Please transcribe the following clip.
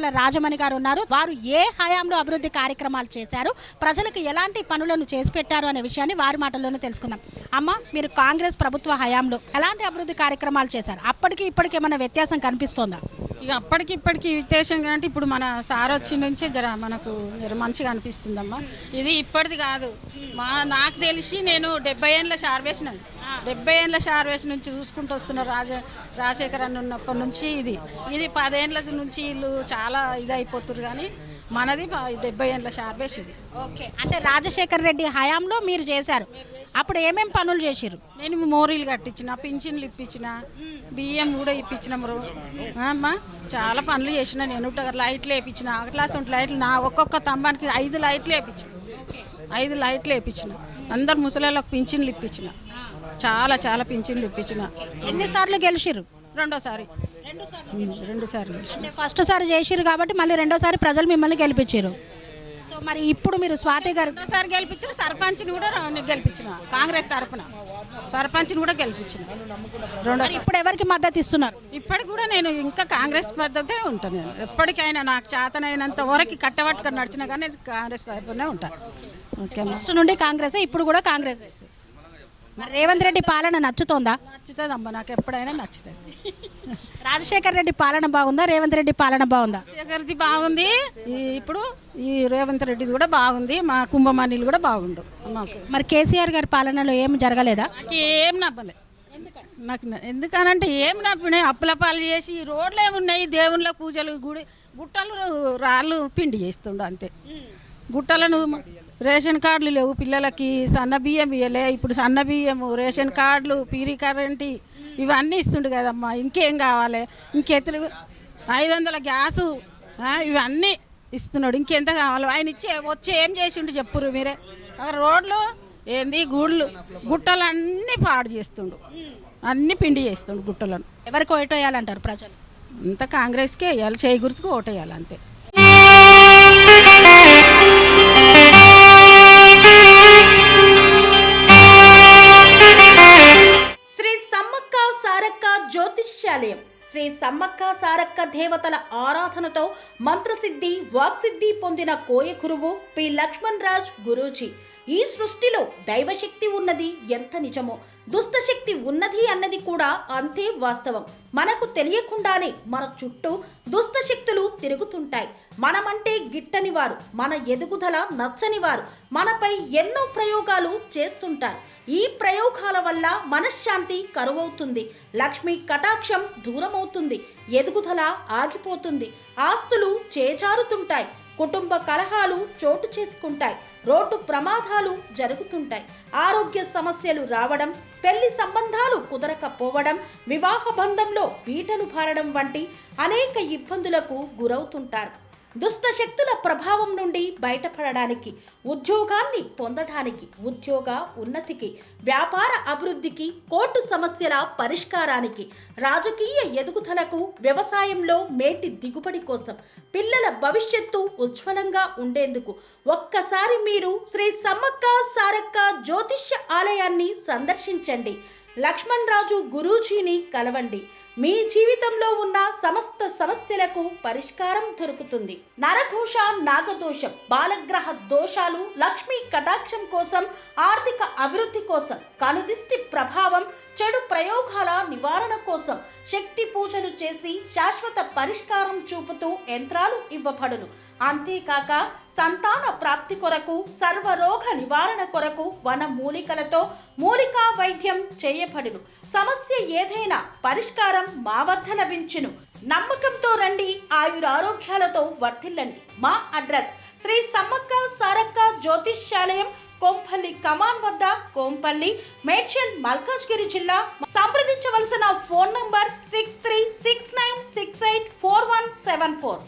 దేవతల రాజమణి గారు ఉన్నారు. వారు ఏ హయాంలో అభివృద్ధి కార్యక్రమాలు చేశారు, ప్రజలకు ఎలాంటి పనులను చేసి పెట్టారు అనే విషయాన్ని వారి మాటల్లోనే తెలుసుకుందాం. అమ్మ, మీరు కాంగ్రెస్ ప్రభుత్వ హయాంలో ఎలాంటి అభివృద్ధి కార్యక్రమాలు చేశారు? అప్పటికి ఇప్పటికి ఏమైనా వ్యత్యాసం కనిపిస్తోందా? ఇక అప్పటికి ఇప్పటికి వ్యత్యాసం అంటే ఇప్పుడు మన సార్ వచ్చి నుంచే మనకు మంచిగా అనిపిస్తుందమ్మా. ఇది ఇప్పటిది కాదు. నాకు తెలిసి నేను 70 ఏళ్ళ శార్వేషన్ 70 ఏళ్ళ శార్వేషన్ నుంచి చూసుకుంటూ వస్తున్న రాజశేఖర్ అన్న ఉన్నప్పటి నుంచి ఇది 10 ఏళ్ళ నుంచి వీళ్ళు చాలా ఇది అయిపోతున్నారు. కానీ మనది 70 ఏళ్ళ శార్వేష్ ఇది. ఓకే, అంటే రాజశేఖర్ రెడ్డి హయాంలో మీరు చేశారు. అప్పుడు ఏమేమి పనులు చేసిరు? నేను మోరీలు కట్టించిన, పింఛన్లు ఇప్పించిన, బియ్యం కూడా ఇప్పించిన. అమ్మా చాలా పనులు చేసిన. నేను లైట్లు వేయించిన, క్లాస్ లైట్లు నా ఒక్కొక్క స్తంభానికి 5 లైట్లు వేయించిన. 5 లైట్లు వేయించిన. అందరు ముసలిళ్ళకు పింఛన్లు ఇప్పించిన. చాలా చాలా పింఛన్లు ఇప్పించిన. ఎన్నిసార్లు గెలిచిరు? రెండోసారి అంటే ఫస్ట్ సారి చేసిరు కాబట్టి మళ్ళీ రెండోసారి ప్రజలు మిమ్మల్ని గెలిపించారు. సో మరి ఇప్పుడు మీరు స్వాతి గారు రెండోసారి గెలిపించిన, సర్పంచ్ని కూడా గెలిపించిన. కాంగ్రెస్ తరఫున సర్పంచ్ని కూడా గెలిపించిన. రెండోసారి ఇప్పుడు ఎవరికి మద్దతు ఇస్తున్నారు? ఇప్పటికి కూడా నేను ఇంకా కాంగ్రెస్ మద్దతే ఉంటాను. నేను ఎప్పటికైనా నాకు చేతనైనంత వరకు కట్టబట్టుకొని నడిచినా కానీ కాంగ్రెస్ తరఫునే ఉంటాను. ఓకే, ఫస్ట్ నుండి కాంగ్రెస్, ఇప్పుడు కూడా కాంగ్రెస్. మరి రేవంత్ రెడ్డి పాలన నచ్చుతోందా? నచ్చుతుంది అమ్మ, నాకు ఎప్పుడైనా నచ్చుతుంది. రాజశేఖర్ రెడ్డి పాలన బాగుందా, రేవంత్ రెడ్డి పాలన బాగుందా? రాజశేఖర్ది బాగుంది, ఇప్పుడు ఈ రేవంత్ రెడ్డిది కూడా బాగుంది. మా కుంభమణిలు కూడా బాగుండు మాకు. మరి కేసీఆర్ గారి పాలనలో ఏం జరగలేదా? నాకు ఏం నవ్వలే. నాకు ఎందుకనంటే ఏం నవ్వినాయి, అప్పుల పాలు చేసి రోడ్లు ఏమున్నాయి, దేవుళ్ళ పూజలు, గుట్టలు రాళ్ళు పిండి చేస్తుండు అంతే. గుట్టలను రేషన్ కార్డులు లేవు పిల్లలకి, సన్న బియ్యం ఇవ్వలే. ఇప్పుడు సన్న బియ్యము, రేషన్ కార్డులు, పీరీ కరెంటు ఇవన్నీ ఇస్తుండు కదమ్మా. ఇంకేం కావాలి? ఇంకెత్తు 500 గ్యాసు ఇవన్నీ ఇస్తున్నాడు. ఇంకెంత కావాలి? ఆయన వచ్చి ఏం చేసిండు చెప్పురు మీరే. రోడ్లు ఏంది, గుట్టలు అన్నీ పాడు చేస్తుండు, అన్నీ పిండి చేస్తుండు గుట్టలను. ఎవరికి ఓటు వేయాలంటారు ప్రజలు? అంతా కాంగ్రెస్కే వేయాలి, చేయి గుర్తుకు ఓటు వేయాలి అంతే. శ్రీ సమ్మక్క సారక్క జ్యోతిష్యాలయం శ్రీ సమ్మక్క సారక్క దేవతల ఆరాధనతో మంత్రసిద్ధి, వాక్సిద్ధి పొందిన కోయ గురువు పి లక్ష్మణ్ రాజ్ గురూజీ. ఈ సృష్టిలో దైవశక్తి ఉన్నది ఎంత నిజమో, దుష్టశక్తి ఉన్నది అన్నది కూడా అంతే వాస్తవం. మనకు తెలియకుండానే మన చుట్టూ దుష్టశక్తులు తిరుగుతుంటాయి. మనమంటే గిట్టని వారు, మన ఎదుగుదల నచ్చని వారు మనపై ఎన్నో ప్రయోగాలు చేస్తుంటారు. ఈ ప్రయోగాల వల్ల మనశ్శాంతి కరువవుతుంది, లక్ష్మీ కటాక్షం దూరమవుతుంది, ఎదుగుదల ఆగిపోతుంది, ఆస్తులు చేజారుతుంటాయి, కుటుంబ కలహాలు చోటు చేసుకుంటాయి, రోడ్డు ప్రమాదాలు జరుగుతుంటాయి, ఆరోగ్య సమస్యలు రావడం, పెళ్లి సంబంధాలు కుదరకపోవడం, వివాహ బంధంలో బీటలు భారడం వంటి అనేక ఇబ్బందులకు గురవుతుంటారు. దుష్టశక్తుల ప్రభావం నుండి బయటపడడానికి, ఉద్యోగాన్ని పొందడానికి, ఉద్యోగ ఉన్నతికి, వ్యాపార అభివృద్ధికి, కోర్టు సమస్యల పరిష్కారానికి, రాజకీయ ఎదుగుదలకు, వ్యవసాయంలో మేటి దిగుబడి కోసం, పిల్లల భవిష్యత్తు ఉజ్వలంగా ఉండేందుకు ఒక్కసారి మీరు శ్రీ సమ్మక్క సారక్క జ్యోతిష్య ఆలయాన్ని సందర్శించండి. లక్ష్మణ్ రాజు గురూజీని కలవండి. మీ జీవితంలో ఉన్న సమస్త సమస్యలకు పరిష్కారం దొరుకుతుంది. నరఘోష, నాగదోషం, బాలగ్రహ దోషాలు, లక్ష్మీ కటాక్షం కోసం, ఆర్థిక అభివృద్ధి కోసం, కనుదిష్టి ప్రభావం, చెడు ప్రయోగాల నివారణ కోసం శక్తి పూజలు చేసి శాశ్వత పరిష్కారం చూపుతూ యంత్రాలు ఇవ్వబడును. అంతేకాక సంతాన ప్రాప్తి కొరకు, సర్వరోగ నివారణ కొరకు వన మూలికలతో మూలికా వైద్యం చేయబడును. సమస్య ఏదైనా పరిష్కారం మా వద్ద లభించును. నమ్మకంతో రండి, ఆయురారోగ్యాలతో వర్ధిల్లండి. మా అడ్రస్ శ్రీ సమ్మక్క సారక్క జ్యోతిష్యాలయం, కోంపల్లి కమాన్ వద్ద, కోంపల్లి, మేడ్చల్, మల్కాజ్గిరి జిల్లా. సంప్రదించవలసిన ఫోన్ నంబర్ 6369684174.